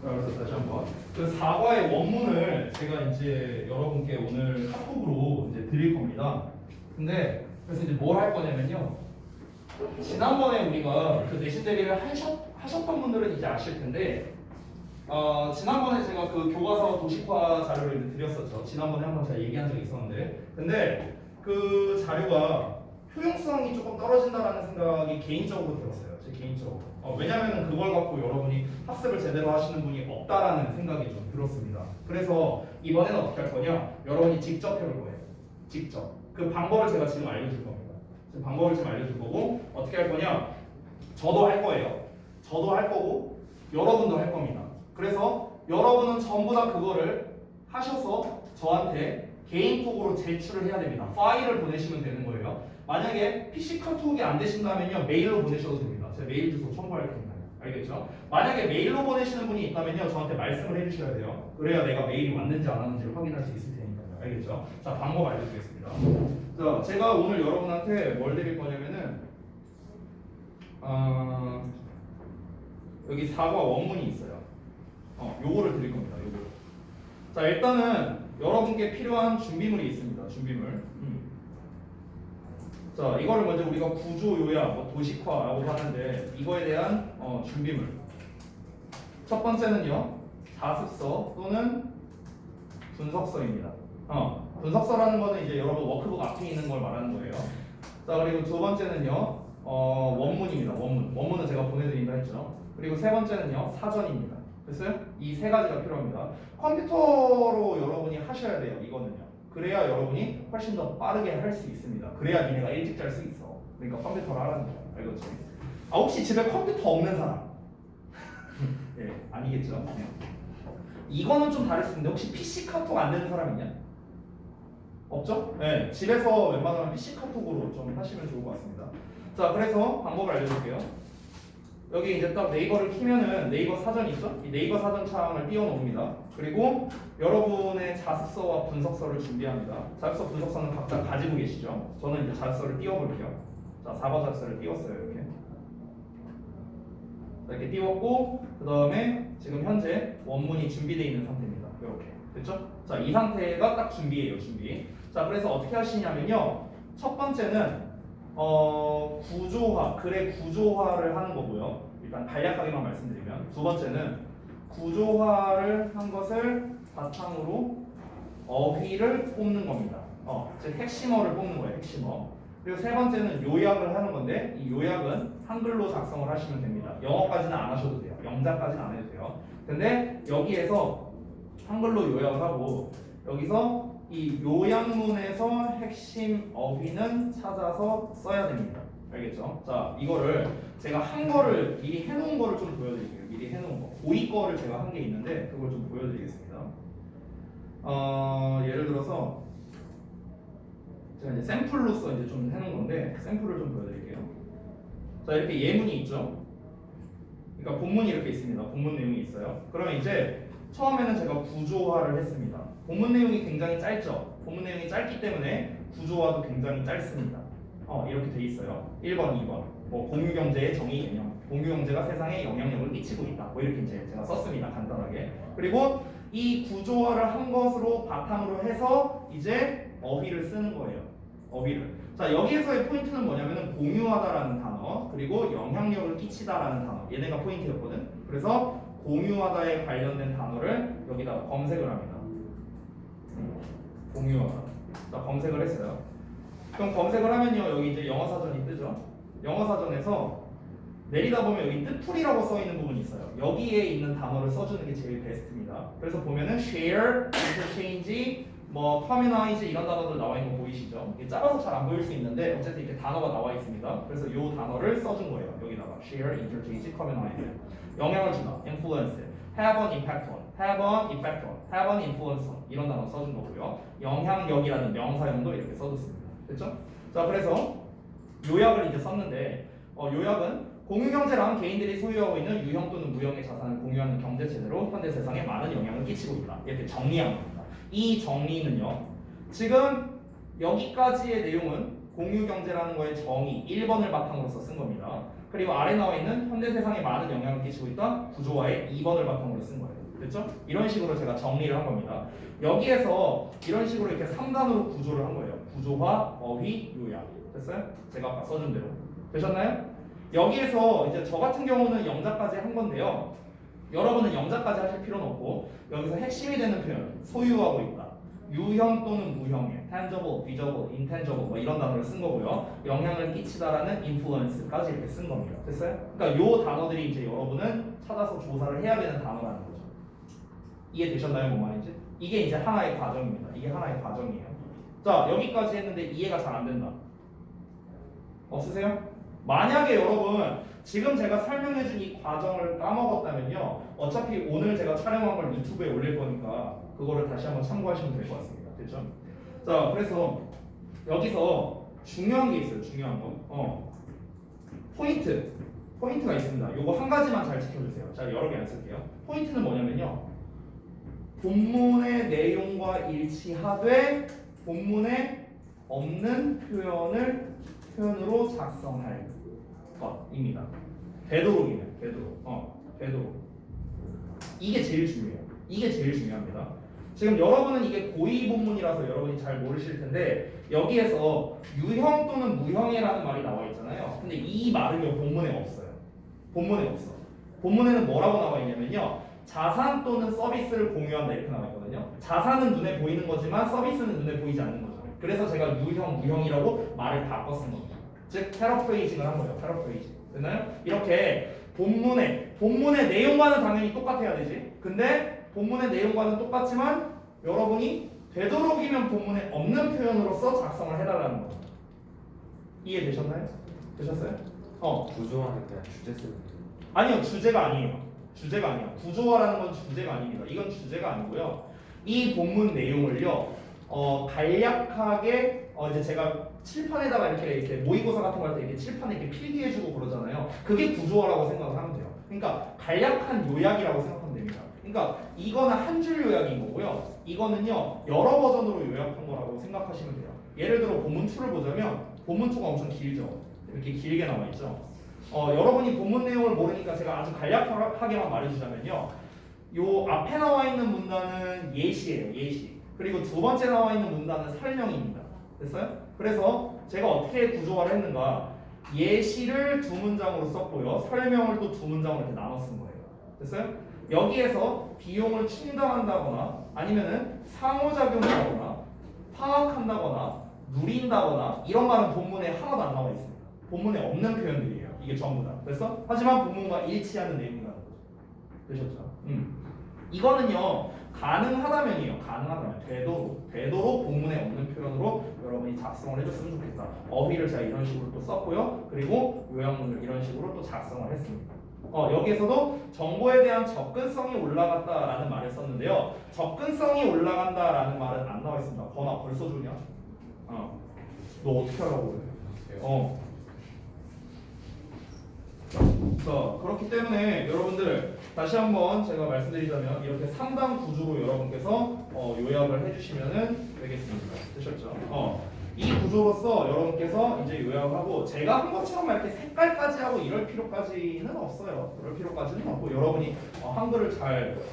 그래서 다시 한번 그 사과의 원문을 제가 이제 여러분께 오늘 카톡으로 이제 드릴 겁니다. 근데 그래서 이제 뭘 할 거냐면요. 지난번에 우리가 그 내신 대비를 하셨던 분들은 이제 아실 텐데, 지난번에 제가 그 교과서 도식화 자료를 이제 드렸었죠. 지난번에 한번 제가 얘기한 적이 있었는데, 근데 그 자료가 효용성이 조금 떨어진다라는 생각이 개인적으로 들었어요. 제 개인적으로. 왜냐면은 그걸 갖고 여러분이 학습을 제대로 하시는 분이 없다라는 생각이 좀 들었습니다. 그래서 이번에는 어떻게 할 거냐? 여러분이 직접 해볼 거예요. 직접. 그 방법을 제가 지금 알려줄 겁니다. 지금 방법을 지금 알려줄 거고, 어떻게 할 거냐? 저도 할 거예요. 저도 할 거고, 여러분도 할 겁니다. 그래서 여러분은 전부 다 그거를 하셔서 저한테 개인톡으로 제출을 해야 됩니다. 파일을 보내시면 되는 거예요. 만약에 PC 카톡이 안 되신다면요, 메일로 보내셔도 됩니다. 제가 메일 주소 첨부할 테니까요. 알겠죠? 만약에 메일로 보내시는 분이 있다면요, 저한테 말씀을 해주셔야 돼요. 그래야 내가 메일이 왔는지 안 왔는지를 확인할 수 있을 테니까요. 알겠죠? 자, 방법 알려드리겠습니다. 자, 제가 오늘 여러분한테 뭘 드릴 거냐면은, 여기 사과 원문이 있어요. 요거를 드릴 겁니다. 요거. 자, 일단은 여러분께 필요한 준비물이 있습니다. 준비물. 자, 이거를 먼저 우리가 구조 요약, 도식화라고 하는데, 이거에 대한 준비물. 첫 번째는요, 자습서 또는 분석서입니다. 분석서라는 거는 이제 여러분 워크북 앞에 있는 걸 말하는 거예요. 자, 그리고 두 번째는요, 원문입니다. 원문은 제가 보내드린다 했죠. 그리고 세 번째는요, 사전입니다. 됐어요? 이 세 가지가 필요합니다. 컴퓨터로 여러분이 하셔야 돼요. 이거는요. 그래야 여러분이 훨씬 더 빠르게 할 수 있습니다. 그래야 니네가 일찍 잘 수 있어. 그러니까 컴퓨터로 하라는 거야. 알겠지? 혹시 집에 컴퓨터 없는 사람? 예, 아니겠죠? 이거는 좀 다를 수 있는데, 혹시 PC 카톡 안 되는 사람 있냐? 없죠? 네, 집에서 웬만하면 PC 카톡으로 좀 하시면 좋을 것 같습니다. 자, 그래서 방법을 알려줄게요. 여기 이제 딱 네이버를 키면은 네이버 사전 있죠? 이 네이버 사전 창을 띄워놓습니다. 그리고 여러분의 자습서와 분석서를 준비합니다. 자습서, 분석서는 각자 가지고 계시죠? 저는 이제 자습서를 띄워볼게요. 자, 4번 자습서를 띄웠어요. 이렇게. 자, 이렇게 띄웠고, 그 다음에 지금 현재 원문이 준비되어 있는 상태입니다. 이렇게. 됐죠? 자, 이 상태가 딱 준비예요. 준비. 자, 그래서 어떻게 하시냐면요. 첫 번째는 구조화, 글의 구조화를 하는 거고요. 일단 간략하게만 말씀드리면, 두 번째는 구조화를 한 것을 바탕으로 어휘를 뽑는 겁니다. 즉 핵심어를 뽑는 거예요. 핵심어. 그리고 세 번째는 요약을 하는 건데, 이 요약은 한글로 작성을 하시면 됩니다. 영어까지는 안 하셔도 돼요. 영자까지는 안 해도 돼요. 근데 여기에서 한글로 요약을 하고, 여기서 이 요약문에서 핵심 어휘는 찾아서 써야 됩니다. 알겠죠? 자, 이거를 제가 한 거를 미리 해놓은 거를 좀 보여드릴게요. 미리 해놓은 거. 고이 거를 제가 한 게 있는데 그걸 좀 보여드리겠습니다. 예를 들어서 제가 이제 샘플로서 이제 좀 해놓은 건데 샘플을 좀 보여드릴게요. 자, 이렇게 예문이 있죠. 그러니까 본문이 이렇게 있습니다. 본문 내용이 있어요. 그러면 이제 처음에는 제가 구조화를 했습니다. 본문 내용이 굉장히 짧죠. 본문 내용이 짧기 때문에 구조화도 굉장히 짧습니다. 이렇게 돼 있어요. 1번, 2번. 공유경제의 정의 개념. 공유경제가 세상에 영향력을 끼치고 있다. 이렇게 이제 제가 썼습니다. 간단하게. 그리고 이 구조화를 한 것으로 바탕으로 해서 이제 어휘를 쓰는 거예요. 어휘를. 자, 여기에서의 포인트는 뭐냐면은 공유하다라는 단어, 그리고 영향력을 끼치다라는 단어. 얘네가 포인트였거든. 그래서 공유하다에 관련된 단어를 여기다가 검색을 합니다. 공유하다. 자, 검색을 했어요. 그럼 검색을 하면요, 여기 이제 영어 사전이 뜨죠. 영어 사전에서 내리다 보면 여기 뜻풀이라고 써 있는 부분이 있어요. 여기에 있는 단어를 써주는 게 제일 베스트입니다. 그래서 보면은 share, interchange, communise 이런 단어들 나와 있는 거 보이시죠? 이게 작아서 잘 안 보일 수 있는데 어쨌든 이렇게 단어가 나와 있습니다. 그래서 이 단어를 써준 거예요. 여기다가 share, interchange, communise. 영향을 주다, influence, have an impact on, have an effect on, have an influence on 이런 단어 써준 거고요. 영향력이라는 명사형도 이렇게 써줬습니다. 됐죠? 자, 그래서 요약을 이제 썼는데 요약은 공유경제란 개인들이 소유하고 있는 유형 또는 무형의 자산을 공유하는 경제 체제로 현대 세상에 많은 영향을 끼치고 있다. 이렇게 정리한 겁니다. 이 정리는요. 지금 여기까지의 내용은 공유경제라는 거의 정의 1번을 바탕으로서 쓴 겁니다. 그리고 아래 나와 있는 현대 세상에 많은 영향을 끼치고 있던 구조화의 2번을 바탕으로 쓴 거예요. 됐죠? 이런 식으로 제가 정리를 한 겁니다. 여기에서 이런 식으로 이렇게 3단으로 구조를 한 거예요. 구조화, 어휘, 요약. 됐어요? 제가 아까 써준 대로. 되셨나요? 여기에서 이제 저 같은 경우는 영자까지 한 건데요. 여러분은 영자까지 하실 필요는 없고 여기서 핵심이 되는 표현, 소유하고 있다. 유형 또는 무형의 tangible, visible, intangible 뭐 이런 단어를 쓴 거고요. 영향을 끼치다라는 influence까지 이렇게 쓴 겁니다. 됐어요? 그러니까 요 단어들이 이제 여러분은 찾아서 조사를 해야 되는 단어라는 거죠. 이해되셨나요? 뭔 말인지? 이게 이제 하나의 과정입니다. 이게 하나의 과정이에요. 자, 여기까지 했는데 이해가 잘 안 된다. 없으세요? 만약에 여러분 지금 제가 설명해준 이 과정을 까먹었다면요, 어차피 오늘 제가 촬영한 걸 유튜브에 올릴 거니까 그거를 다시 한번 참고하시면 될 것 같습니다. 됐죠? 자, 그래서 여기서 중요한 게 있어요. 중요한 거. 포인트가 있습니다. 요거 한 가지만 잘 지켜주세요. 자, 여러 개 안 쓸게요. 포인트는 뭐냐면요, 본문의 내용과 일치하되 본문에 없는 표현으로 작성할 것입니다. 되도록이면 되도록. 이게 제일 중요해요. 이게 제일 중요합니다. 지금 여러분은 이게 고의 본문이라서 여러분이 잘 모르실 텐데 여기에서 유형 또는 무형이라는 말이 나와 있잖아요. 근데 이 말은요 본문에 없어요. 본문에 없어. 본문에는 뭐라고 나와 있냐면요, 자산 또는 서비스를 공유한다 이렇게 나와 있거든요. 자산은 눈에 보이는 거지만 서비스는 눈에 보이지 않는 거죠. 그래서 제가 유형, 무형이라고 말을 바꿔 쓴 겁니다. 즉 패러프레이징을 한 거예요. 패러프레이징. 됐나요? 이렇게 본문의 내용과는 당연히 똑같아야 되지. 근데 본문의 내용과는 똑같지만 여러분이 되도록이면 본문에 없는 표현으로서 작성을 해달라는 거죠. 이해되셨나요? 되셨어요? 구조화는 그냥 주제 쓰는 거예요. 아니요, 주제가 아니에요. 주제가 아니에요. 구조화라는 건 주제가 아닙니다. 이건 주제가 아니고요. 이 본문 내용을요, 간략하게 이제 제가 칠판에다가 이렇게 모의고사 같은 거 할 때 이렇게 칠판에 이렇게 필기해주고 그러잖아요. 그게 구조화라고 생각을 하면 돼요. 그러니까 간략한 요약이라고 생각하면 됩니다. 그러니까 이거는 한 줄 요약인 거고요. 이거는요 여러 버전으로 요약한 거라고 생각하시면 돼요. 예를 들어 본문 2를 보자면 본문 2가 엄청 길죠. 이렇게 길게 나와 있죠. 여러분이 본문 내용을 모르니까 제가 아주 간략하게만 말해주자면요, 요 앞에 나와 있는 문단은 예시예요. 예시. 그리고 두 번째 나와 있는 문단은 설명입니다. 됐어요? 그래서 제가 어떻게 구조화를 했는가, 예시를 두 문장으로 썼고요, 설명을 또 두 문장으로 이렇게 나눠 쓴 거예요. 됐어요? 여기에서 비용을 충당한다거나 아니면은 상호작용을 하거나 파악한다거나 누린다거나 이런 말은 본문에 하나도 안 나와 있습니다. 본문에 없는 표현들이에요. 이게 전부 다. 됐어? 하지만 본문과 일치하는 내용이라는 거죠. 되셨죠? 이거는요 가능하다면이에요. 가능하다면 되도록 본문에 없는 표현으로 여러분이 작성을 해줬으면 좋겠다. 어휘를 제가 이런 식으로 또 썼고요. 그리고 요약문을 이런 식으로 또 작성을 했습니다. 여기에서도 정보에 대한 접근성이 올라갔다라는 말을 썼는데요. 접근성이 올라간다라는 말은 안 나와 있습니다. 건아 벌써 주냐? 너 어떻게 하라고 그래? 자, 그렇기 때문에 여러분들 다시 한번 제가 말씀드리자면 이렇게 3단 구조로 여러분께서 요약을 해주시면 되겠습니다. 되셨죠? 이 구조로서 여러분께서 이제 요약하고 제가 한 것처럼 막 이렇게 색깔까지 하고 이럴 필요까지는 없어요. 그럴 필요까지는 없고 여러분이 한글을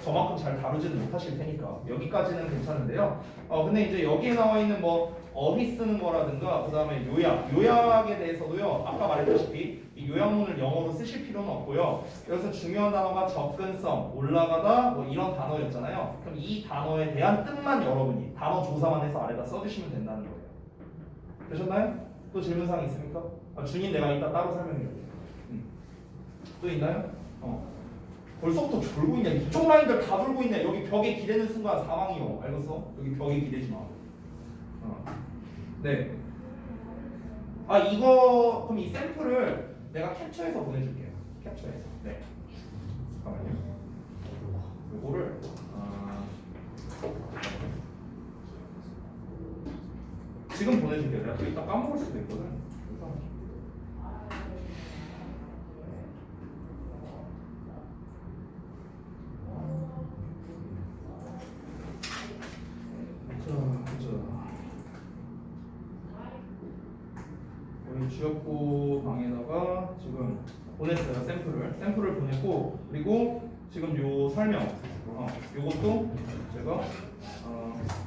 저만큼 잘 다루지는 못하실 테니까 여기까지는 괜찮은데요. 근데 이제 여기에 나와 있는 뭐 어휘 쓰는 거라든가 그 다음에 요약에 대해서도요, 아까 말했다시피 이 요약문을 영어로 쓰실 필요는 없고요. 여기서 중요한 단어가 접근성, 올라가다 뭐 이런 단어였잖아요. 그럼 이 단어에 대한 뜻만 여러분이 단어 조사만 해서 아래다 써주시면 된다는 거예요. 되셨나요? 또 질문사항 있습니까? 준인 내가 이따 따로 설명해줄게. 또 있나요? 벌써부터 졸고 있냐? 이쪽 라인들 다 졸고 있네. 여기 벽에 기대는 순간 사망이요. 알겠어? 여기 벽에 기대지 마. 네. 이거 그럼 이 샘플을 내가 캡처해서 보내줄게요. 캡처해서. 네. 잠깐만요. 이거를 지금 보내줄게요. 내가 또 이따 까먹을 수도 있거든. 우리 지역구 방에다가 지금 보냈어요. 샘플을 보내고 그리고 지금 요 설명 요것도 제가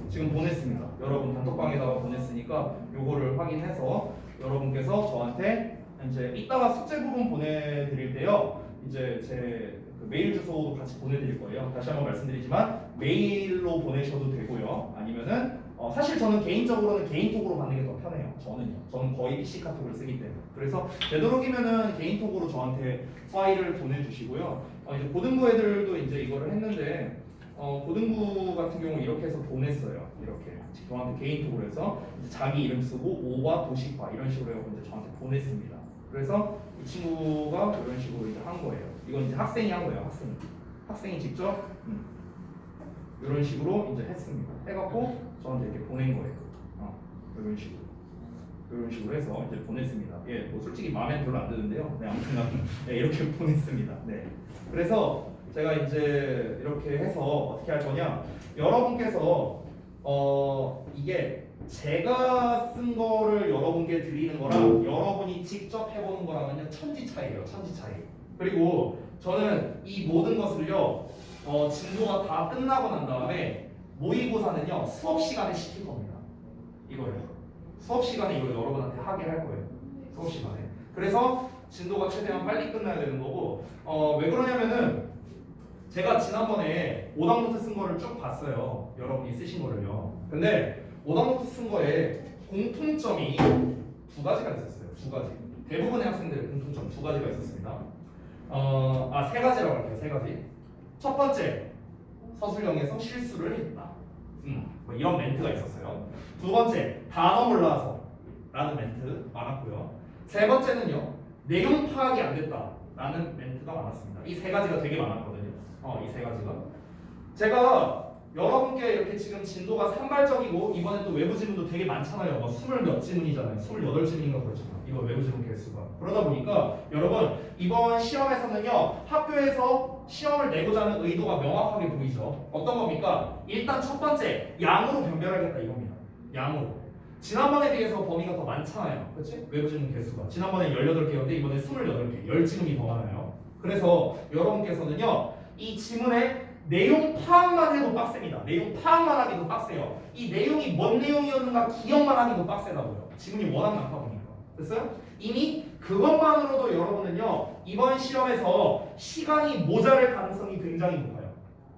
지금 보냈습니다. 여러분 단톡방에다가 보냈으니까 요거를 확인해서 여러분께서 저한테 이제 이따가 숙제 부분 보내드릴 때요. 이제 제 그 메일 주소도 같이 보내드릴 거예요. 다시 한번 말씀드리지만 메일로 보내셔도 되고요. 아니면은 사실 저는 개인적으로는 개인톡으로 받는 게 더 편해요. 저는 거의 PC 카톡을 쓰기 때문에. 그래서 되도록이면은 개인톡으로 저한테 파일을 보내주시고요. 이제 고등부 애들도 이제 이거를 했는데 고등부 같은 경우 이렇게 해서 보냈어요. 이렇게 저한테 개인톡으로 해서 이제 자기 이름 쓰고 오바 도시과 이런 식으로 해서 이제 저한테 보냈습니다. 그래서 이 친구가 이런 식으로 이제 한 거예요. 이건 이제 학생이 한 거예요. 학생이 직접 이런 식으로 이제 했습니다. 해갖고 저한테 이렇게 보낸 거예요. 이런 식으로 해서 이제 보냈습니다. 예, 뭐 솔직히 마음에 별로 안 드는데요. 네, 아무튼 네, 이렇게 보냈습니다. 네, 그래서 제가 이제 이렇게 해서 어떻게 할 거냐? 여러분께서 이게 제가 쓴 거를 여러분께 드리는 거랑 여러분이 직접 해보는 거랑은요 천지 차이예요. 천지 차이. 그리고 저는 이 모든 것을요 진도가 다 끝나고 난 다음에 모의고사는요 수업 시간에 시킬 겁니다. 이거요. 수업 시간에 이걸 여러분한테 하게 할 거예요. 수업 시간에. 그래서 진도가 최대한 빨리 끝나야 되는 거고 왜 그러냐면은 제가 지난번에 오답노트 쓴 거를 쭉 봤어요. 여러분이 쓰신 거를요. 근데 오답노트 쓴 거에 공통점이 두 가지가 있었어요. 두 가지. 대부분의 학생들의 공통점 두 가지가 있었습니다. 세 가지라고 할게요. 세 가지. 첫 번째, 서술형에서 실수를 했다. 뭐 이런 멘트가 있었어요. 두 번째, 단어 몰라서 라는 멘트 많았고요. 세 번째는요, 내용 파악이 안 됐다 라는 멘트가 많았습니다. 이 세 가지가 되게 많았거든요. 이 세 가지가. 제가 여러분께 이렇게 지금 진도가 산발적이고 이번에 또 외부 지문도 되게 많잖아요. 뭐 20몇 지문이잖아요. 28지문인가 그렇잖아요. 이거 외부 지문 개수가. 그러다 보니까 여러분 이번 시험에서는요 학교에서 시험을 내고자 하는 의도가 명확하게 보이죠. 어떤 겁니까? 일단 첫 번째 양으로 변별하겠다 이겁니다. 양으로. 지난번에 비해서 범위가 더 많잖아요. 그렇지? 외부 지문 개수가. 지난번에 18개였는데 이번에 28개. 10지문이 더 많아요. 그래서 여러분께서는요 이 지문의 내용 파악만 해도 빡셉니다. 내용 파악만 하기도 빡세요. 이 내용이 뭔 내용이었는가 기억만 하기도 빡세다고요. 지문이 워낙 많다 보니까. 됐어요? 이미 그것만으로도 여러분은요 이번 시험에서 시간이 모자랄 가능성이 굉장히 높아요.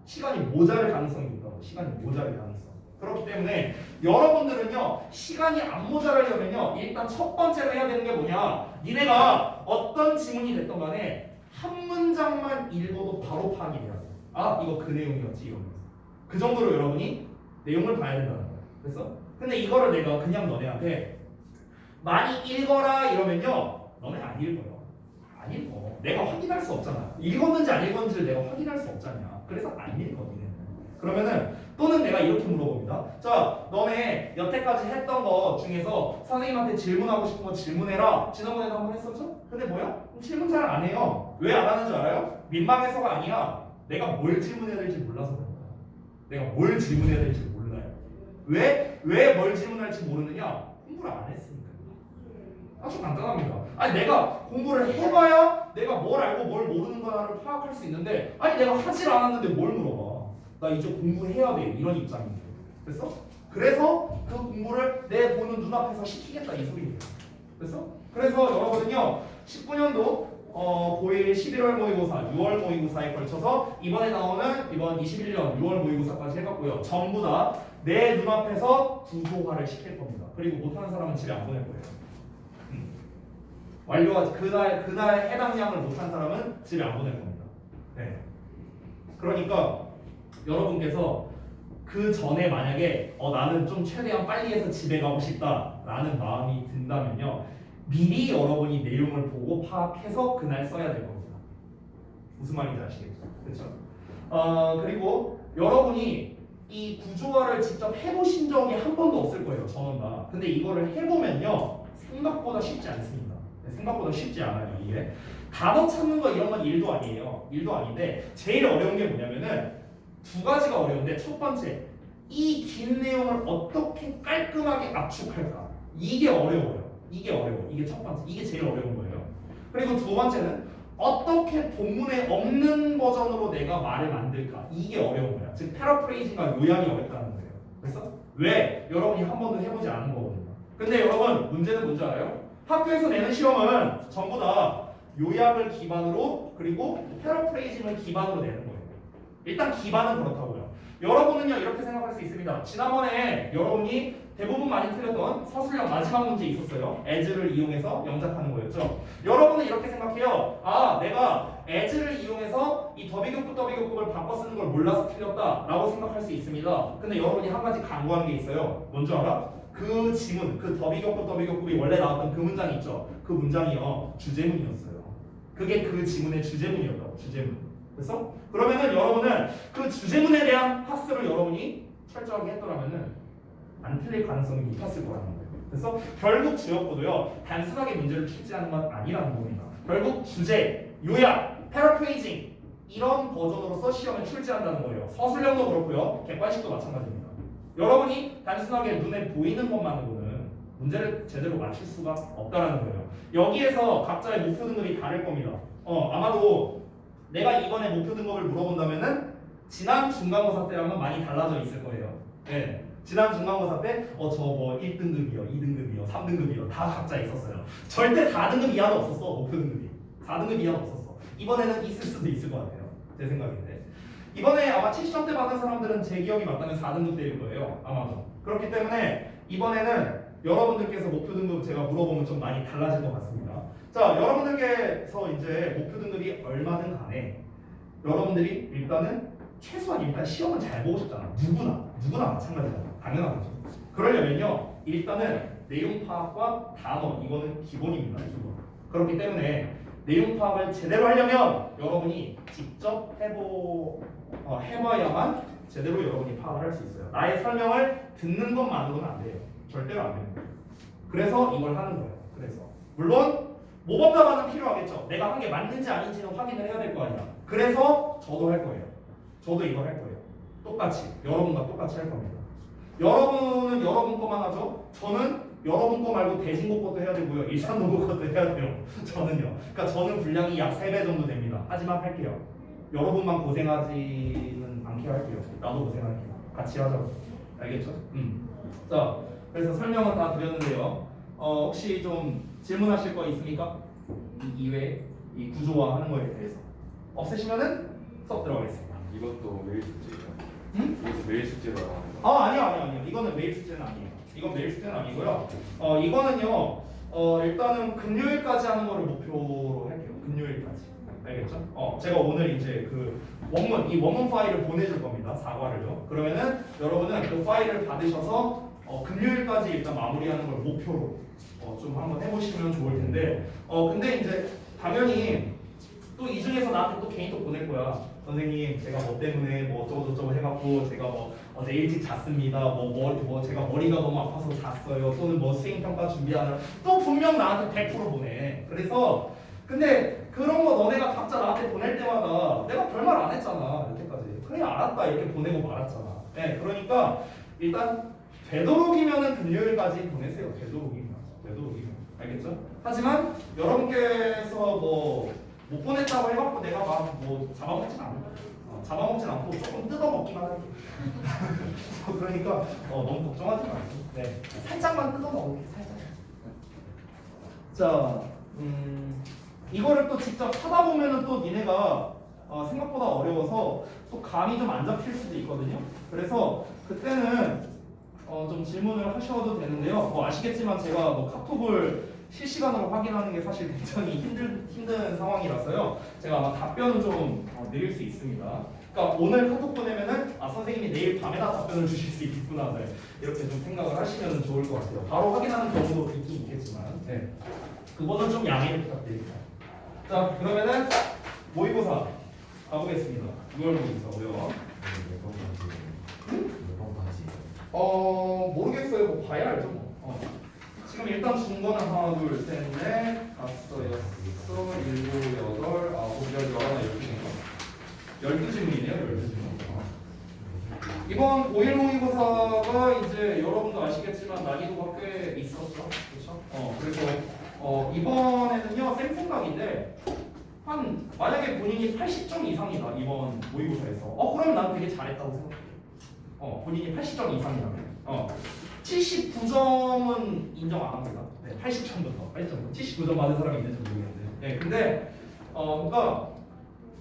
시간이 모자랄 가능성이 높다고. 시간이 모자랄 가능성. 그렇기 때문에 여러분들은요 시간이 안 모자라려면요 일단 첫 번째로 해야 되는 게 뭐냐? 니네가 어떤 지문이 됐던 간에 한 문장만 읽어도 바로 파악이 돼야 돼. 이거 그 내용이었지 이러면서. 그 정도로 여러분이 내용을 봐야 된다는 거야. 됐어? 근데 이거를 내가 그냥 너네한테 많이 읽어라 이러면요 너네 안 읽어요. 안 읽어. 내가 확인할 수 없잖아. 읽었는지 안 읽었는지를 내가 확인할 수 없잖냐. 그래서 안 읽어 니네는. 그러면은 또는 내가 이렇게 물어봅니다. 자, 너네 여태까지 했던 거 중에서 선생님한테 질문하고 싶은 거 질문해라. 지난번에도 한번 했었죠? 근데 뭐야? 질문 잘 안 해요. 왜 안 하는 줄 알아요? 민망해서가 아니야. 내가 뭘 질문해야 될지 몰라서 그런 거야. 내가 뭘 질문해야 될지 몰라요. 왜 뭘 질문할지 모르느냐? 공부를 안 했으니까. 아주 간단합니다. 아니 내가 공부를 해봐야 내가 뭘 알고 뭘 모르는 거를 파악할 수 있는데 아니 내가 하질 않았는데 뭘 물어봐. 나 이제 공부해야 돼 이런 입장인데. 됐어? 그래서 그 공부를 내 보는 눈앞에서 시키겠다 이 소리예요. 됐어? 그래서 여러분은요 19년도 고1 11월 모의고사, 6월 모의고사에 걸쳐서 이번에 나오는 이번 21년 6월 모의고사까지 해봤고요. 전부 다 내 눈앞에서 구조화를 시킬 겁니다. 그리고 못하는 사람은 집에 안 보낼 거예요. 완료하지 그날 해당량을 못한 사람은 집에 안 보낼 겁니다. 네. 그러니까 여러분께서 그 전에 만약에 나는 좀 최대한 빨리 해서 집에 가고 싶다라는 마음이 든다면요. 미리 여러분이 내용을 보고 파악해서 그날 써야 될 겁니다. 무슨 말인지 아시겠죠? 그렇죠? 그리고 여러분이 이 구조화를 직접 해보신 적이 한 번도 없을 거예요. 저는 다. 근데 이거를 해보면요. 생각보다 쉽지 않습니다. 생각보다 쉽지 않아요. 이게 단어 찾는 거 이런 건 일도 아니에요. 일도 아닌데 제일 어려운 게 뭐냐면은 두 가지가 어려운데 첫 번째 이 긴 내용을 어떻게 깔끔하게 압축할까 이게 어려워요. 이게 첫 번째 이게 제일 어려운 거예요. 그리고 두 번째는 어떻게 본문에 없는 버전으로 내가 말을 만들까? 이게 어려운 거야. 즉 패러프레이징과 요약이 어렵다는 거예요. 그래서 왜? 여러분이 한 번도 해보지 않은 거거든요. 근데 여러분 문제는 뭔지 알아요? 학교에서 내는 시험은 전부 다 요약을 기반으로 그리고 패러프레이징을 기반으로 내는 거예요. 일단 기반은 그렇다고요. 여러분은요 이렇게 생각할 수 있습니다. 지난번에 여러분이 대부분 많이 틀렸던 서술형 마지막 문제 있었어요. as를 이용해서 영작하는 거였죠. 여러분은 이렇게 생각해요. 아, 내가 as를 이용해서 이 더비교급 더비교급을 바꿔 쓰는 걸 몰라서 틀렸다라고 생각할 수 있습니다. 근데 여러분이 한 가지 강구한 게 있어요. 뭔지 알아? 그 지문, 그 더비교급 더비교급이 원래 나왔던 그 문장 있죠. 그 문장이요 주제문이었어요. 그게 그 지문의 주제문이었다고. 주제문. 그래서 그러면은 여러분은 그 주제문에 대한 학습을 여러분이 철저하게 했더라면은 안 틀릴 가능성이 높았을 거라는 거예요. 그래서 결국 주역보도요 단순하게 문제를 출제하는 건 아니라는 겁니다. 결국 주제, 요약, 패러프레이징 이런 버전으로서 시험에 출제한다는 거예요. 서술형도 그렇고요, 객관식도 마찬가지입니다. 여러분이 단순하게 눈에 보이는 것만으로는 문제를 제대로 맞출 수가 없다라는 거예요. 여기에서 각자의 목표 등급이 다를 겁니다. 아마도 내가 이번에 목표 등급을 물어본다면은 지난 중간고사 때랑은 많이 달라져 있을 거예요. 네. 지난 중간고사 때 저 뭐 1등급이요, 2등급이요, 3등급이요 다 각자 있었어요. 절대 4등급 이하는 없었어. 목표 등급이 4등급 이하는 없었어. 이번에는 있을 수도 있을 것 같아요. 제 생각인데 이번에 아마 70점대 받은 사람들은 제 기억이 맞다면 4등급 대일 거예요. 아마도. 그렇기 때문에 이번에는 여러분들께서 목표 등급 제가 물어보면 좀 많이 달라질 것 같습니다. 자, 여러분들께서 이제 목표 등급이 얼마든 간에 여러분들이 일단은 최소한 일단 시험은 잘 보고 싶잖아. 누구나 마찬가지잖아. 당연한 거죠. 그러려면요 일단은 내용 파악과 단어 이거는 기본입니다. 기본. 그렇기 때문에 내용 파악을 제대로 하려면 여러분이 직접 해봐야만 제대로 여러분이 파악을 할 수 있어요. 나의 설명을 듣는 것만으로는 안 돼요. 절대로 안 됩니다. 그래서 이걸 하는 거예요. 그래서 물론 모범 답안은 필요하겠죠. 내가 한 게 맞는지 아닌지는 확인을 해야 될 거 아니야. 그래서 저도 할 거예요. 저도 이걸 할 거예요. 똑같이 여러분과 똑같이 할 겁니다. 여러분은 여러분 거만 하죠. 저는 여러분 거 말고 대진고 것도 해야 되고요. 일산동고 것도 해야 돼요. 저는요. 그러니까 저는 분량이 약 3배 정도 됩니다. 하지만 할게요. 여러분만 고생하지는 않게 할게요. 나도 고생할게요. 같이 하자고. 알겠죠? 자, 그래서 설명은 다 드렸는데요. 혹시 좀 질문하실 거 있습니까? 이 이외에 이 구조화 하는 거에 대해서 없으시면은 수업 들어가겠습니다. 이것도 매일 숙제예요. 응? 이것도 매일 숙제로 나가는 거. 아니요. 이거는 매일 숙제는 아니에요. 이건 매일 숙제는 아니고요. 이거는요. 일단은 금요일까지 하는 거를 목표로 할게요. 금요일까지. 알겠죠? 제가 오늘 이제 그 이 원문 파일을 보내줄 겁니다. 사과를요. 그러면은 여러분은 그 파일을 받으셔서 금요일까지 일단 마무리하는 걸 목표로 좀 한번 해보시면 좋을 텐데 근데 이제 당연히 또 이 중에서 나한테 또 개인톡 보낼 거야. 선생님 제가 뭐 때문에 뭐 어쩌고저쩌고 해갖고 제가 뭐 어제 일찍 잤습니다. 뭐 제가 머리가 너무 아파서 잤어요. 또는 뭐 수행평가 준비하느라 또 분명 나한테 100% 보내. 그래서 근데 그런 거 너네가 각자 나한테 보낼 때마다 내가 별말 안 했잖아. 이렇게까지. 그래 알았다 이렇게 보내고 말았잖아. 네, 그러니까 일단 되도록이면은 금요일까지 보내세요. 되도록이면. 알겠죠? 하지만 여러분께서 뭐 못 보냈다고 해갖고 내가 막 뭐 잡아먹진 않을 거야. 잡아먹진 않고 조금 뜯어먹기만 할게. 그러니까 너무 걱정하지 말고 네 살짝만 뜯어먹을게 살짝. 자, 이거를 또 직접 하다 보면은 또 니네가 생각보다 어려워서 또 감이 좀 안 잡힐 수도 있거든요. 그래서 그때는 좀 질문을 하셔도 되는데요. 아시겠지만 제가 카톡을 실시간으로 확인하는 게 사실 굉장히 힘든 상황이라서요. 제가 아마 답변은 좀 느릴 수 있습니다. 그러니까 오늘 카톡 보내면은 선생님이 내일 밤에다 답변을 주실 수 있겠구나. 네. 이렇게 좀 생각을 하시면 좋을 것 같아요. 바로 확인하는 경우도 있긴 있겠지만, 네. 그거는 좀 양해를 부탁드립니다. 자, 그러면은 모의고사 가보겠습니다. 6월 모의고사고요. 몇번 가지? 모르겠어요. 뭐 봐야 알죠. 뭐. 지금 일단 준 거는 하나, 둘, 셋, 넷, 다섯, 여섯, 일곱, 여덟, 아홉, 열, 열하나, 12개인가? 12질문이네요. 12질문. 이번 5일 모의고사가 이제 여러분도 아시겠지만 난이도가 꽤 있었죠. 그렇죠? 그래서 이번에는요 쌤 생각인데 한 만약에 본인이 80점 이상이다 이번 모의고사에서 그러면 난 되게 잘했다고 생각해요. 본인이 80점 이상이라면 79점은 인정 안 합니다. 네, 80점부터 79점 받은 사람이 있는지 모르겠는데. 네, 근데 그러니까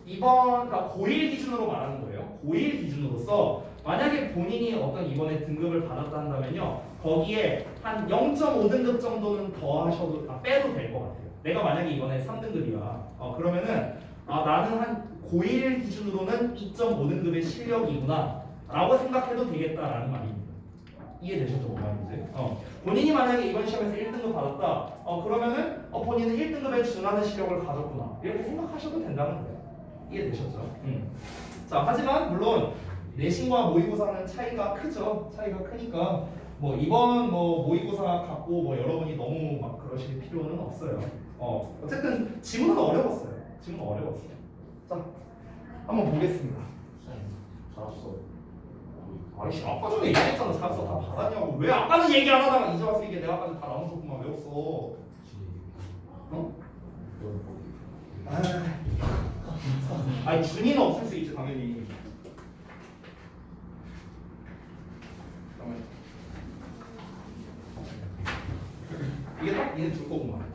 이번 그러니까 고1 기준으로 말하는 거예요. 고1 기준으로서 만약에 본인이 어떤 이번에 등급을 받았다 한다면요, 거기에 한 0.5등급 정도는 더 하셔도 빼도 될 것 같아요. 내가 만약에 이번에 3등급이야. 그러면은 나는 한 고1 기준으로는 2.5등급의 실력이구나 라고 생각해도 되겠다라는 말입니다. 이해되셨죠? 뭔 말인지? 본인이 만약에 이번 시험에서 1등급 받았다. 그러면은 본인은 1등급에 준하는 실력을 가졌구나 이렇게 생각하셔도 된다는 거예요. 이해되셨죠? 자, 하지만 물론 내신과 모의고사는 차이가 크죠. 차이가 크니까 뭐 이번 모의고사 갖고 여러분이 너무 막 그러실 필요는 없어요. 어쨌든 지문은 어려웠어요. 지문은 어려웠어요. 자, 한번 보겠습니다. 잘했어. 아이씨, 아까 전에 얘기했잖아. 잘했어, 다 받았냐고. 왜 아까는 얘기 안 하다가 이제 와서 이게 내가 아까 다 나눠 줬구만 외웠어. 아니 준이는 없을 수 있지 당연히. 이게 딱 얘는 줄 거구만.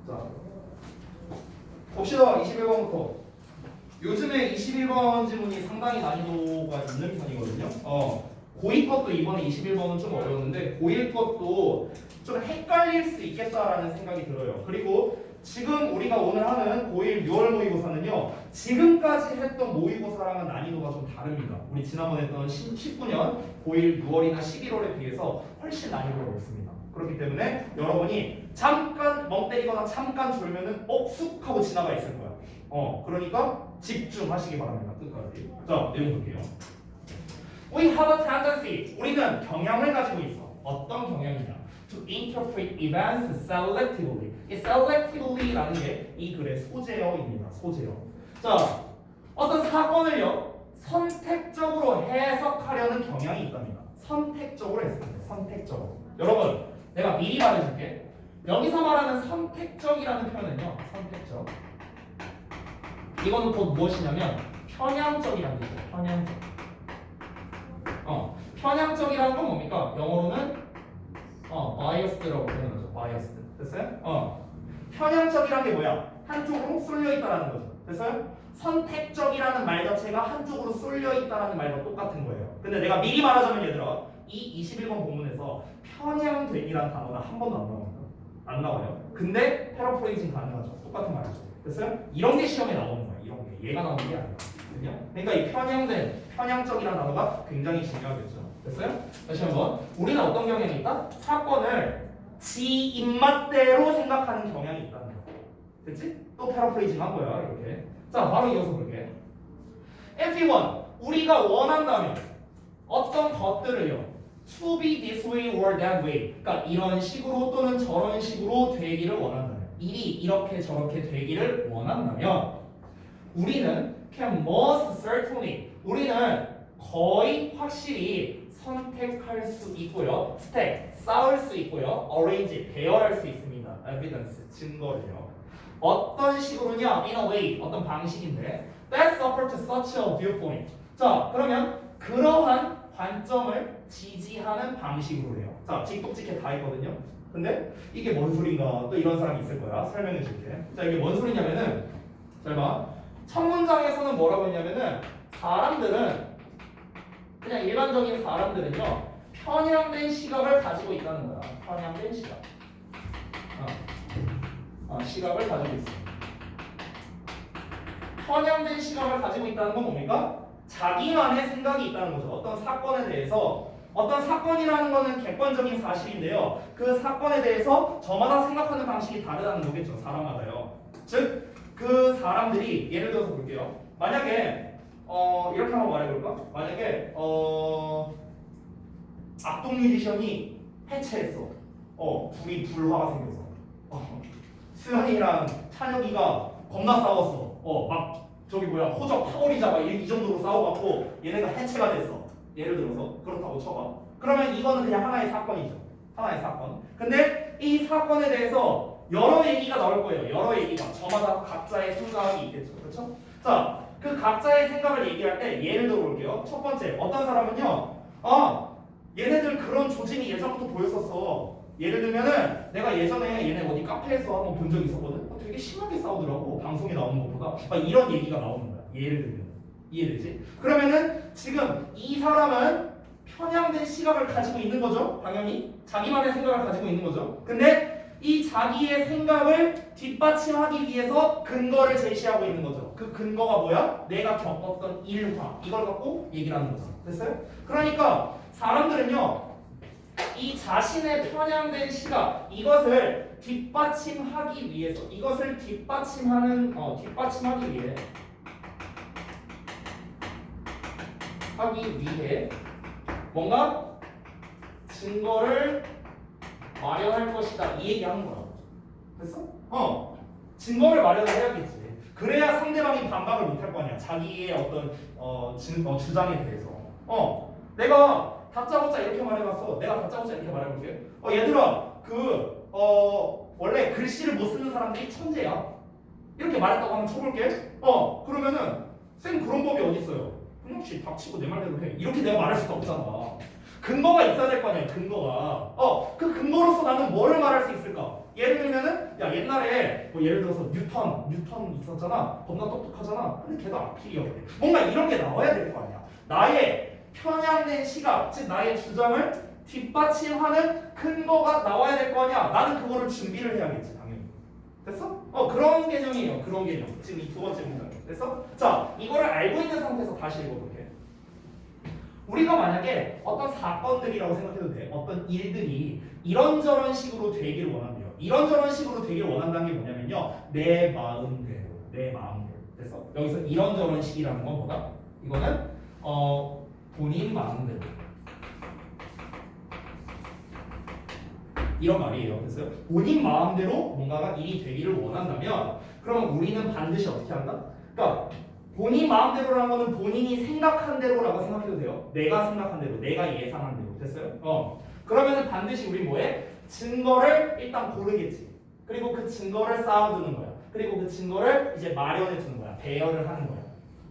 자, 봅시다. 21번부터. 요즘에 21번 지문이 상당히 난이도가 있는 편이거든요. 고2 것도 이번에 21번은 좀 어려웠는데 고1 것도 좀 헷갈릴 수 있겠다라는 생각이 들어요. 그리고 지금 우리가 오늘 하는 고1 6월 모의고사는요, 지금까지 했던 모의고사랑은 난이도가 좀 다릅니다. 우리 지난번에 했던 19년 고1 6월이나 11월에 비해서 훨씬 난이도가 높습니다. 그렇기 때문에 여러분이 잠깐 멍 때리거나 잠깐 졸면은 쑥 하고 지나가 있을 거야. 그러니까 집중하시기 바랍니다. 끝까지. 자, 내용 볼게요. We have a tendency. 우리는 경향을 가지고 있어. 어떤 경향이냐? To interpret events selectively. 이 selectively라는 게 이 글의 소재어입니다. 소재어. 자, 어떤 사건을요, 선택적으로 해석하려는 경향이 있답니다. 선택적으로 해석합니다. 선택적으로. 여러분, 내가 미리 말해줄게. 여기서 말하는 선택적이라는 표현은요, 선택적. 이거는 곧 무엇이냐면 편향적이라는 뜻이에요. 편향적. 편향적이라는 건 뭡니까? 영어로는 biased라고 표현하는 거죠. biased. 됐어요? 편향적이라는 게 뭐야? 한쪽으로 쏠려 있다라는 거죠. 됐어요? 선택적이라는 말 자체가 한쪽으로 쏠려 있다라는 말과 똑같은 거예요. 근데 내가 미리 말하자면 얘들아, 이 21번 본문에서 편향된이라는 단어가 한 번도 안 나옵니다. 안 나와요. 근데 패러프레이징 가능하죠. 똑같은 말이죠. 됐어요? 이런 게 시험에 나오는 거예요. 이런 게 얘가 나오는 게 아니거든요. 그러니까 이 편향된, 편향적이라는 단어가 굉장히 중요하겠죠. 됐어요? 다시 한번, 우리는 어떤 경향이 있다? 사건을 지 입맛대로 생각하는 경향이 있다는 거. 됐지? 또 패러프레이징 한 거야. 이렇게. 자, 바로 이어서 볼게. F1, 우리가 원한다면 어떤 것들을요, to be this way or that way, 그러니까 이런 식으로 또는 저런 식으로 되기를 원한다면, 일이 이렇게 저렇게 되기를 원한다면, 우리는 can most certainly, 우리는 거의 확실히 선택할 수 있고요, stack, 쌓을 수 있고요, arrange, 배열할 수 있습니다. evidence, 증거를요. 어떤 식으로냐? in a way, 어떤 방식인데 that supports such a viewpoint. 자, 그러면 그러한 관점을 지지하는 방식으로 해요. 자, 직독직해 다 있거든요. 근데 이게 뭔 소린가? 또 이런 사람이 있을 거야. 설명해 줄게. 자, 이게 뭔 소리냐면은, 잘 봐. 첫 문장에서는 뭐라고 했냐면은, 사람들은, 그냥 일반적인 사람들은요, 편향된 시각을 가지고 있다는 거야. 편향된 시각. 시각을 가지고 있어. 편향된 시각을 가지고 있다는 건 뭡니까? 자기만의 생각이 있다는 거죠. 어떤 사건에 대해서, 어떤 사건이라는 거는 객관적인 사실인데요, 그 사건에 대해서 저마다 생각하는 방식이 다르다는 거겠죠. 사람마다요. 즉, 그 사람들이, 예를 들어서 볼게요. 만약에 이렇게 한번 말해볼까? 만약에 악동 뮤지션이 해체했어. 둘이 불화가 생겨서. 수현이랑 찬혁이가 겁나 싸웠어. 막 저기 호적 파버리자 막 이 정도로 싸워갖고 얘네가 해체가 됐어. 예를 들어서 그렇다고 쳐봐. 그러면 이거는 그냥 하나의 사건이죠. 하나의 사건. 근데 이 사건에 대해서 여러 얘기가 나올 거예요. 여러 얘기가 저마다 각자의 생각이 있겠죠. 그렇죠? 자, 그 각자의 생각을 얘기할 때 예를 들어 볼게요. 첫 번째, 어떤 사람은요. 얘네들 그런 조짐이 예전부터 보였었어. 예를 들면은 내가 예전에 얘네 어디 카페에서 한번 본 적이 있었거든. 되게 심하게 싸우더라고. 방송에 나오는 것보다. 막 이런 얘기가 나오는 거야. 예를 들면. 이해되지? 그러면은 지금 이 사람은 편향된 시각을 가지고 있는 거죠. 당연히 자기만의 생각을 가지고 있는 거죠. 근데 이 자기의 생각을 뒷받침하기 위해서 근거를 제시하고 있는 거죠. 그 근거가 뭐야? 내가 겪었던 일화. 이걸 갖고 얘기를 하는 거죠. 됐어요? 그러니까 사람들은요, 이 자신의 편향된 시각, 이것을 뒷받침하기 위해서, 이것을 뒷받침하기 위해 뭔가 증거를 마련할 것이다, 이 얘기하는 거야. 됐어? 증거를 마련을 해야겠지. 그래야 상대방이 반박을 못할 거 아니야. 자기의 어떤 주장에 대해서. 내가 다짜고짜 이렇게 말해봤어. 내가 다짜고짜 이렇게 말해볼게. 얘들아, 원래 글씨를 못 쓰는 사람들이 천재야. 이렇게 말했다고 한번 쳐볼게. 그러면은 쌤 그런 법이 어디 있어요? 그냥 닥치고 내 말대로 해. 이렇게 내가 말할 수가 없잖아. 근거가 있어야 될 거 아니야. 근거가. 그 근거로서 나는 뭐를 말할 수 있을까? 예를 들면은 야 옛날에 뭐 예를 들어서 뉴턴 있었잖아. 겁나 똑똑하잖아. 근데 걔도 악필이었대. 뭔가 이런 게 나와야 될 거 아니야. 나의 편향된 시각, 즉 나의 주장을 뒷받침하는 근거가 나와야 될 거 아니야. 나는 그거를 준비를 해야겠지, 당연히. 됐어? 그런 개념이에요. 그런 개념. 지금 이 두 번째 문장. 됐어? 자, 이거를 알고 있는 상태에서 다시 읽어볼게. 우리가 만약에 어떤 사건들이라고 생각해도 돼. 어떤 일들이 이런저런 식으로 되기를 원한대요. 이런저런 식으로 되기를 원한다는 게 뭐냐면요. 내 마음대로. 됐어? 여기서 이런저런 식이라는 건 뭐다? 이거는 본인 마음대로. 이런 말이에요. 됐어요? 본인 마음대로 뭔가가 일이 되기를 원한다면 그러면 우리는 반드시 어떻게 한다? 그러니까 본인 마음대로라는 거는 본인이 생각한 대로라고 생각해도 돼요. 내가 생각한 대로, 내가 예상한 대로. 됐어요? 그러면은 반드시 우리 뭐해? 증거를 일단 고르겠지. 그리고 그 증거를 쌓아두는 거야. 그리고 그 증거를 이제 마련해 두는 거야. 배열을 하는 거야.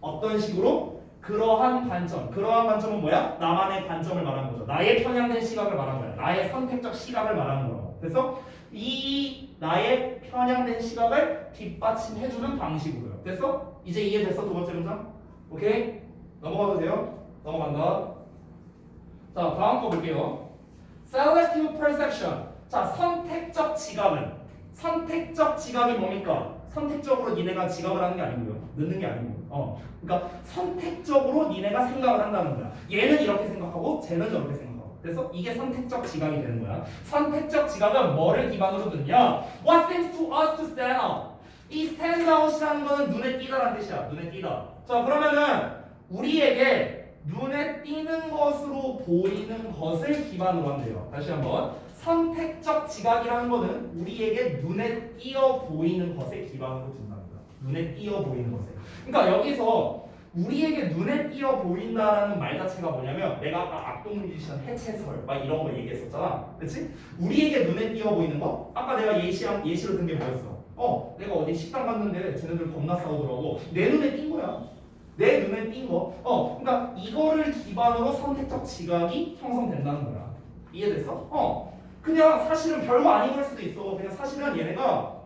어떤 식으로? 그러한 관점은 뭐야? 나만의 관점을 말하는 거죠. 나의 편향된 시각을 말하는 거야. 나의 선택적 시각을 말하는 거야. 됐어? 이 나의 편향된 시각을 뒷받침해주는 방식으로요. 됐어? 이제 이해됐어? 두 번째 문장? 오케이? 넘어가도 돼요? 넘어간다. 자, 다음 거 볼게요. Selective perception. 자, 선택적 지각이 뭡니까? 선택적으로 니네가 지각을 하는 게 아니고요. 넣는 게 아니고. 그러니까 선택적으로 니네가 생각을 한다는 거야. 얘는 이렇게 생각하고 쟤는 저렇게 생각하고. 그래서 이게 선택적 지각이 되는 거야. 선택적 지각은 뭐를 기반으로 듣냐? What seems to us to stand out. 이 stand out이라는 거는 눈에 띄다라는 뜻이야. 눈에 띄다. 자, 그러면은 우리에게 눈에 띄는 것으로 보이는 것을 기반으로 한대요. 다시 한번. 선택적 지각이라는 거는 우리에게 눈에 띄어 보이는 것에 기반으로 둔답니다. 눈에 띄어 보이는 것에. 그러니까 여기서 우리에게 눈에 띄어 보인다라는 말 자체가 뭐냐면 내가 아까 악동뮤지션 해체설 막 이런 거 얘기했었잖아. 그렇지? 우리에게 눈에 띄어 보이는 거? 아까 내가 예시로 든 게 뭐였어? 내가 어디 식당 갔는데 쟤네들 겁나 싸우더라고. 내 눈에 띈 거야. 내 눈에 띈 거. 그러니까 이거를 기반으로 선택적 지각이 형성된다는 거야. 이해됐어? 그냥 사실은 별거 아닌 걸 수도 있어. 그냥 사실은 얘네가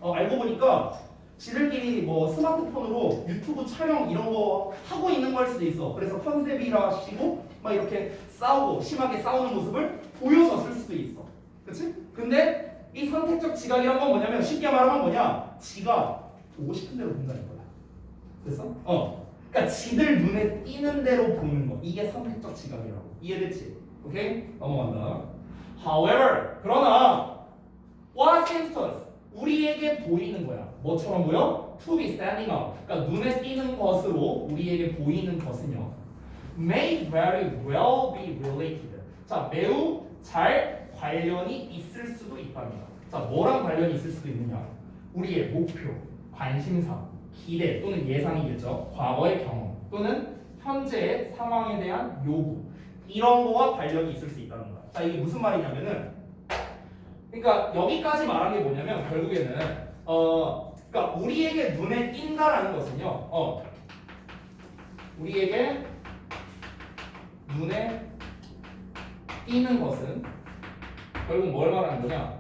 알고 보니까 지들끼리 뭐 스마트폰으로 유튜브 촬영 이런 거 하고 있는 걸 수도 있어. 그래서 컨셉이라시고 막 이렇게 심하게 싸우는 모습을 보여줬을 수도 있어. 그치? 근데 이 선택적 지각이란 건 뭐냐면 쉽게 말하면 뭐냐? 지가 보고 싶은 대로 본다는 거야. 됐어? 그러니까 지들 눈에 띄는 대로 보는 거. 이게 선택적 지각이라고. 이해됐지? 오케이? 넘어간다. However, 그러나 what seems to us, 우리에게 보이는 거야. 뭐처럼 보여? To be standing out. 그러니까 눈에 띄는 것으로 우리에게 보이는 것은요. May very well be related. 자, 매우 잘 관련이 있을 수도 있답니다. 자, 뭐랑 관련이 있을 수도 있느냐? 우리의 목표, 관심사, 기대 또는 예상이겠죠. 과거의 경험 또는 현재의 상황에 대한 요구. 이런 거와 관련이 있을 수 있다는 거야. 자, 이게 무슨 말이냐면은 그러니까 여기까지 말한 게 뭐냐면 결국에는 그러니까 우리에게 눈에 띈다라는 것은요. 우리에게 눈에 띄는 것은 결국 뭘 말하는 거냐?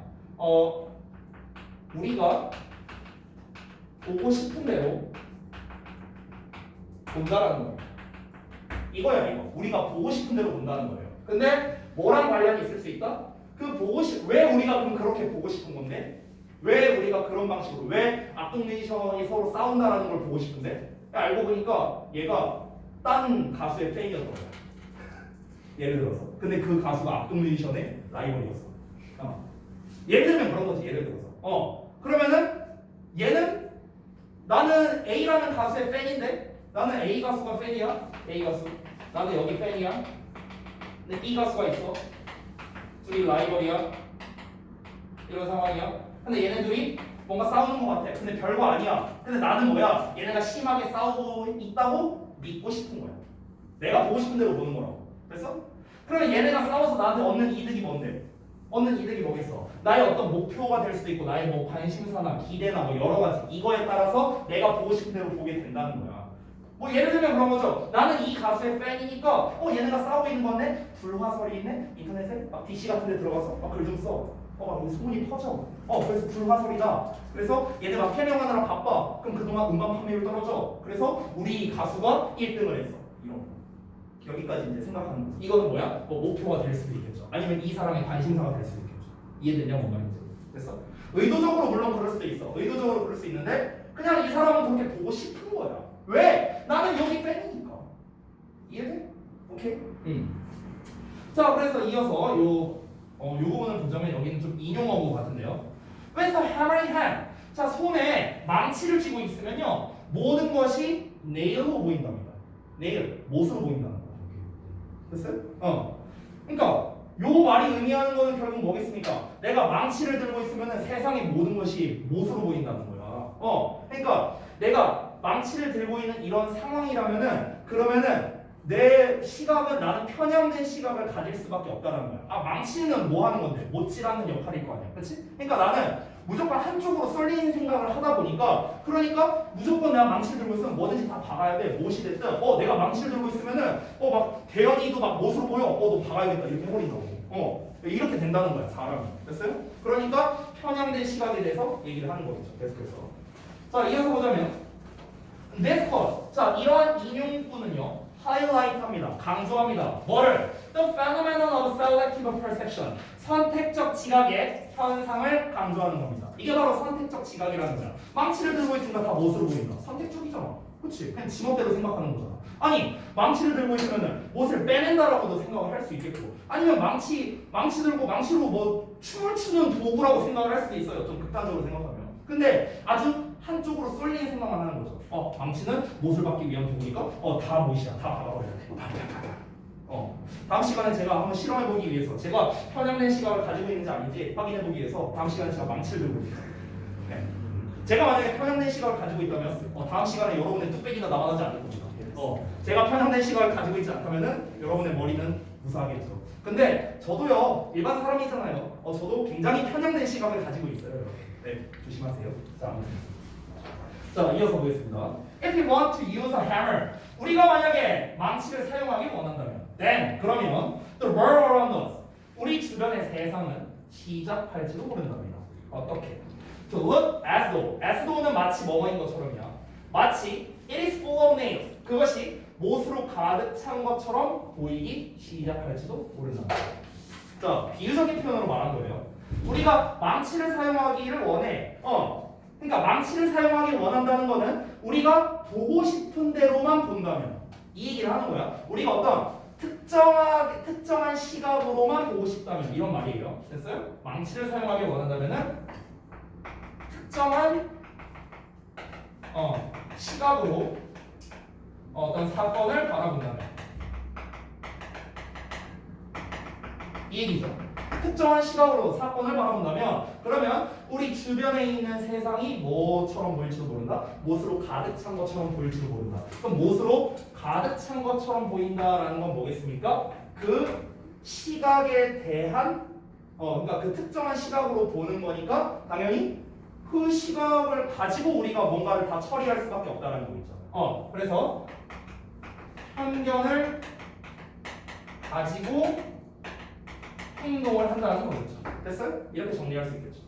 우리가 보고 싶은 대로 본다라는 거예요. 이거야 이거. 우리가 보고 싶은 대로 본다는 거예요. 근데 뭐랑 관련이 있을 수 있다? 왜 우리가 그럼 그렇게 보고 싶은 건데? 왜 우리가 그런 방식으로 왜 악동뮤지션이 서로 싸운다라는 걸 보고 싶은데? 알고 보니까 얘가 딴 가수의 팬이었던 거야. 예를 들어서. 근데 그 가수가 악동뮤지션의 라이벌이었어. 예를 들면 그런 거지. 예를 들어서. 그러면은 얘는 나는 A라는 가수의 팬인데 나는 A 가수가 팬이야. A 가수. 나도 여기 팬이야. 근데 B 가수가 있어. 둘이 라이벌이야. 이런 상황이야. 근데 얘네 둘이 뭔가 싸우는 것 같아. 근데 별거 아니야. 근데 나는 뭐야? 얘네가 심하게 싸우고 있다고 믿고 싶은 거야. 내가 보고 싶은 대로 보는 거라고. 됐어? 그러면 얘네가 싸워서 나한테 얻는 이득이 뭔데? 얻는 이득이 뭐겠어? 나의 어떤 목표가 될 수도 있고 나의 뭐 관심사나 기대나 뭐 여러 가지 이거에 따라서 내가 보고 싶은 대로 보게 된다는 거야. 뭐 예를 들면 그런 거죠. 나는 이 가수의 팬이니까 얘네가 싸우고 있는 건데 불화설이 있네? 인터넷에 막 DC 같은 데 들어가서 막 글 좀 써. 막 소문이 퍼져. 그래서 불화설이다. 그래서 얘네 막 해명하느라 바빠. 그럼 그동안 음반 판매율 떨어져. 그래서 우리 가수가 1등을 했어. 이런 거. 여기까지 이제 생각하는 거지. 이거는 뭐야? 뭐 목표가 될 수도 있겠죠. 아니면 이 사람의 관심사가 될 수도 있겠죠. 이해되냐 뭔 말인지. 됐어? 의도적으로 물론 그럴 수도 있어. 의도적으로 그럴 수 있는데 그냥 이 사람은 그렇게 보고 싶은 거야. 왜? 나는 여기 팬이니까. 이해돼? 오케이? 자, 그래서 이어서 요 부분을 보자면 여기는 좀 인용어구 같은데요. With a hammering hand. 자, 손에 망치를 쥐고 있으면요. 모든 것이 nail로 보인답니다. nail, 못으로 보인다는 거야. 됐어요? 그러니까 요 말이 의미하는 거는 결국 뭐겠습니까? 내가 망치를 들고 있으면 세상의 모든 것이 못으로 보인다는 거야. 그러니까 내가 망치를 들고 있는 이런 상황이라면은 그러면은 내 시각은 나는 편향된 시각을 가질 수밖에 없다는 거야. 망치는 뭐 하는 건데? 못질하는 역할일 거 아니야. 그렇지? 그러니까 나는 무조건 한쪽으로 쏠리는 생각을 하다 보니까 그러니까 무조건 내가 망치를 들고 있으면 뭐든지 다 박아야 돼. 못이 됐든 내가 망치를 들고 있으면은 막 대현이도 막 못으로 보여. 너 박아야겠다. 이렇게 해버린다고. 이렇게 된다는 거야. 사람이. 됐어요? 그러니까 편향된 시각에 대해서 얘기를 하는 거겠죠. 계속해서. 자, 이어서 보자면 next part. 자, 이러한 인용구는요. 하이라이트합니다. 강조합니다. 뭐를? The phenomenon of selective perception. 선택적 지각의 현상을 강조하는 겁니다. 이게 바로 선택적 지각이라는 거야. 망치를 들고 있으니까 다 못으로 보인다. 선택적이잖아. 그렇지? 그냥 지멋대로 생각하는 거잖아. 아니, 망치를 들고 있으면 못을 빼낸다라고도 생각을 할 수 있겠고 아니면 망치 들고 망치로 뭐 춤을 추는 도구라고 생각을 할 수도 있어요. 좀 극단적으로 생각하면. 근데 아주 한쪽으로 쏠리는 생각만 하는 거죠. 망치는 못을 받기 위한 도구니까 다 못이야. 다 박아버려야 돼. 다음 시간에 제가 한번 실험해보기 위해서 제가 편향된 시각을 가지고 있는지 아닌지 확인해보기 위해서 다음 시간에 제가 망치를 들고 있어요. 네. 제가 만약에 편향된 시각을 가지고 있다면 다음 시간에 여러분의 뚝배기가 나와나지 않을 겁니다. 제가 편향된 시각을 가지고 있지 않다면 여러분의 머리는 무사하겠죠. 근데 저도요 일반 사람이잖아요. 저도 굉장히 편향된 시각을 가지고 있어요. 네, 조심하세요. 자, 이어서 보겠습니다. If you want to use a hammer, 우리가 만약에 망치를 사용하기 원한다면, then 그러면 the world around us, 우리 주변의 세상은 시작할지도 모른답니다. 어떻게? To look as though는 마치 뭐뭐인 것처럼이야. 마치 it is full of nails. 그것이 못으로 가득 찬 것처럼 보이기 시작할지도 모른다. 자, 비유적인 표현으로 말한 거예요. 우리가 망치를 사용하기를 원해. 그러니까 망치를 사용하기 원한다는 거는 우리가 보고 싶은 대로만 본다면 이 얘기를 하는 거야. 우리가 어떤 특정한 시각으로만 보고 싶다면 이런 말이에요. 됐어요? 망치를 사용하기 원한다면은 특정한 시각으로 어떤 사건을 바라본다면 이 얘기죠. 특정한 시각으로 사건을 바라본다면 그러면 우리 주변에 있는 세상이 뭐처럼 보일지도 모른다. 못으로 가득 찬 것처럼 보일지도 모른다. 그럼 못으로 가득 찬 것처럼 보인다라는 건 뭐겠습니까? 그 시각에 대한 그러니까 그 특정한 시각으로 보는 거니까 당연히 그 시각을 가지고 우리가 뭔가를 다 처리할 수밖에 없다는 거겠죠. 그래서 편견을 가지고 행동을 한다는 거겠죠. 됐어요? 이렇게 정리할 수 있겠죠.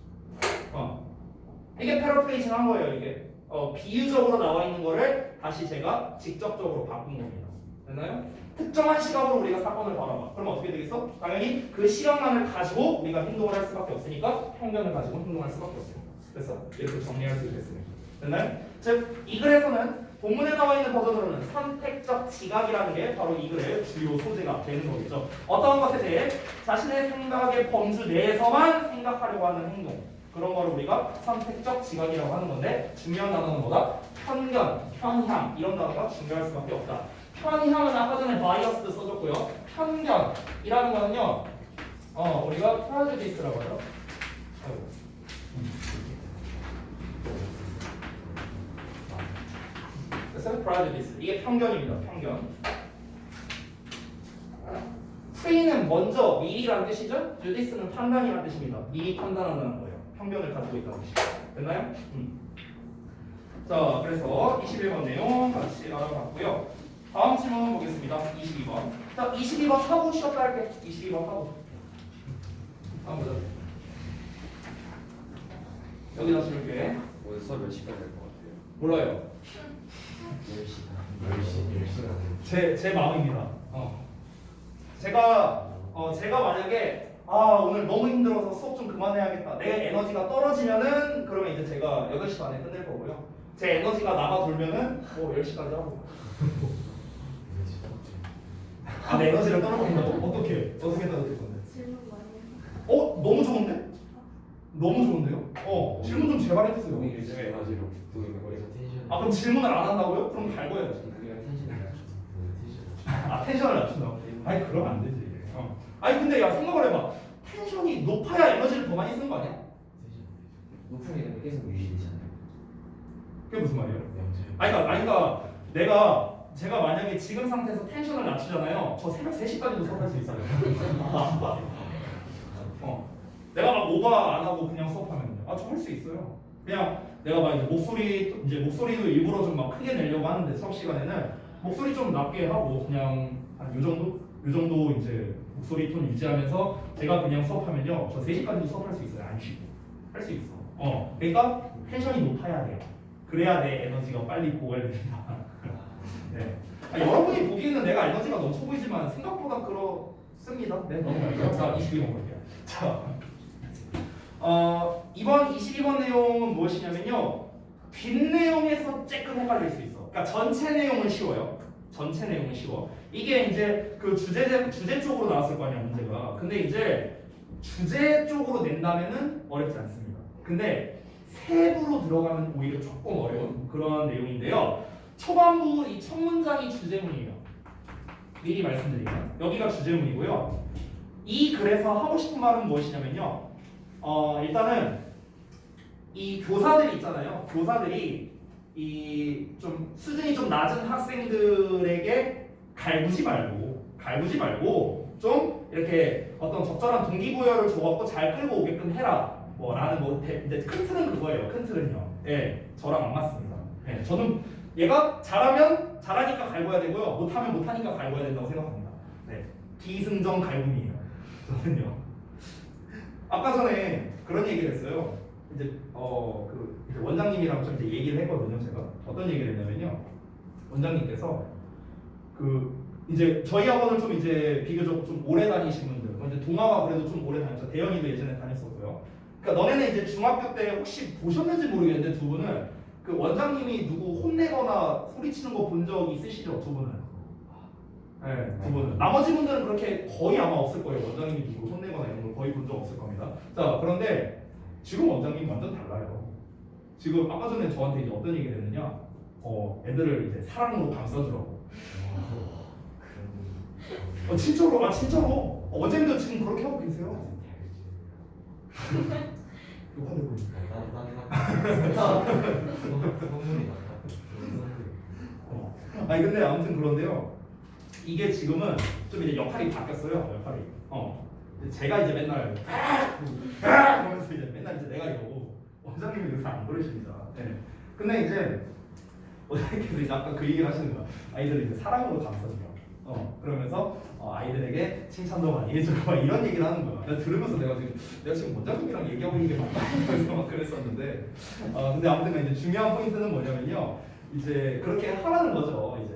이게 패러프레이징 한 거예요. 이게 비유적으로 나와 있는 거를 다시 제가 직접적으로 바꾼 겁니다. 됐나요? 특정한 시각으로 우리가 사건을 바라봐. 그럼 어떻게 되겠어? 당연히 그 시각만을 가지고 우리가 행동을 할 수밖에 없으니까 편견을 가지고 행동할 수밖에 없어요. 됐어? 이렇게 정리할 수 있겠습니다. 됐나요? 즉, 이 글에서는 본문에 나와 있는 버전으로는 선택적 지각이라는 게 바로 이 글의 주요 소재가 되는 거겠죠. 어떤 것에 대해 자신의 생각의 범주 내에서만 생각하려고 하는 행동, 그런 거를 우리가 선택적 지각이라고 하는 건데, 중요한 단어는 뭐다? 편견, 편향 이런 단어가 중요할 수밖에 없다. 편향은 아까 전에 바이어스도 써줬고요. 편견이라는 거는요, 우리가 프라주디스라고 하죠. 그래서 프라주디스, 이게 편견입니다. 편견. 스페인은 먼저 미리라는 뜻이죠. 주디스는 판단이라는 뜻입니다. 미리 판단한다는 거예요. 편견을 가지고 있다는 뜻이죠. 됐나요? 자, 그래서 21번 내용 같이 알아봤고요. 다음 질문 보겠습니다. 22번. 자, 22번 하고 쉬었다 할게. 22번 하고. 다음 보자. 여기다 줄게. 오늘 수업 몇 시까지 할 것 같아요? 몰라요. 10시. 제 마음입니다. 제가 만약에 오늘 너무 힘들어서 수업 좀 그만해야겠다. 내 에너지가 떨어지면은 그러면 이제 제가 8시 반에 끝낼 거고요. 제 에너지가 나가 돌면은 10시까지 하고. 내 에너지를 떨어뜨린다고? 어떻게 떨어뜨릴 건데? 질문 많이 해서. 너무 좋은데? 너무 좋은데요? 질문 좀 제발 해주세요. 우리가 텐션을 그럼 질문을 안 한다고요? 그럼 갈고야지. 우리가 텐션을 낮춰서 텐션을 낮춘다고? 아니 그러면 안 되지. 아니 근데 야 생각을 해봐. 텐션이 높아야 에너지를 더 많이 쓰는 거 아니야? 높은 게 계속 유지되잖아요. 그게 무슨 말이에요? 그러니까 제가 만약에 지금 상태에서 텐션을 낮추잖아요. 저 새벽 3시까지도 수업할 수 있어요. 내가 막 오버 안 하고 그냥 수업하면요. 저 할 수 있어요. 그냥 내가 막 이제 목소리도 일부러 좀 막 크게 내려고 하는데 수업 시간에는 목소리 좀 낮게 하고 그냥 한 요 정도 이제 목소리 톤 유지하면서 제가 그냥 수업하면요. 저 3시까지도 수업할 수 있어요. 안 쉬고. 할 수 있어. 그러니까 텐션이 높아야 돼요. 그래야 내 에너지가 빨리 고갈됩니다. 네. 여러분이 보기에는 내가 에너지가 넘쳐 보이지만 생각보다 그렇습니다. 네, 넘어갈게요. 자, 22번 볼게요. 자, 이번 22번 내용은 무엇이냐면요. 뒷 내용에서 조금 헷갈릴 수 있어. 그러니까 전체 내용은 쉬워요. 전체 내용은 쉬워. 이게 이제 그 주제 쪽으로 나왔을 거 아니야, 문제가. 근데 이제 주제 쪽으로 낸다면은 어렵지 않습니다. 근데 세부로 들어가면 오히려 조금 어려운 그런 내용인데요. 초반부 이 첫 문장이 주제문이에요. 미리 말씀드리면 여기가 주제문이고요. 이 글에서 하고 싶은 말은 무엇이냐면요. 일단은 이 교사들이 있잖아요. 교사들이 이 좀 수준이 좀 낮은 학생들에게 갈구지 말고 좀 이렇게 어떤 적절한 동기부여를 줘갖고 잘 끌고 오게끔 해라. 라는 이제 큰 틀은 그거예요. 큰 틀은요. 예, 저랑 안 맞습니다. 예, 저는 얘가 잘하면 잘하니까 갈궈야 되고요. 못하면 못하니까 갈궈야 된다고 생각합니다. 네, 기승전 갈굼이에요. 저는요. 아까 전에 그런 얘기를 했어요. 이제 이제 원장님이랑 좀 이제 얘기를 했거든요. 제가 어떤 얘기를 했냐면요. 원장님께서 이제 저희 학원을 좀 이제 비교적 좀 오래 다니신 분들, 이제 동아가 그래도 좀 오래 다녔죠. 대현이도 예전에 다녔었고요. 그러니까 너네는 이제 중학교 때 혹시 보셨는지 모르겠는데 두 분은 그 원장님이 누구 혼내거나 소리치는 거 본 적 있으시죠? 두 분은? 네, 두 분은. 나머지 분들은 그렇게 거의 아마 없을 거예요. 원장님이 누구 혼내거나 이런 걸 거의 본 적 없을 겁니다. 자, 그런데 지금 원장님 완전 달라요. 지금 아까 전에 저한테 이제 어떤 얘기를 했느냐? 애들을 이제 사랑으로 감싸주라고. 진짜로. 어제도 지금 그렇게 하고 계세요. 욕하는 거. 아니 근데 아무튼 그런데요. 이게 지금은 좀 이제 역할이 바뀌었어요. 역할이. 제가 이제 맨날 그러면서 이제 맨날 이제 내가 이러고 원장님이 요새 안 그러십니다. 네. 근데 이제 원장님께서 이제 아까 그 얘기를 하시는 거야. 아이들을 이제 사랑으로 감싸주라. 그러면서 아이들에게 칭찬도 많이 해주고 막 이런 얘기를 하는 거야. 내가 들으면서 내가 지금 원장님이랑 얘기하고 있는 게 맞나? 그래서 막 그랬었는데 근데 아무튼 이제 중요한 포인트는 뭐냐면요. 이제 그렇게 하라는 거죠. 이제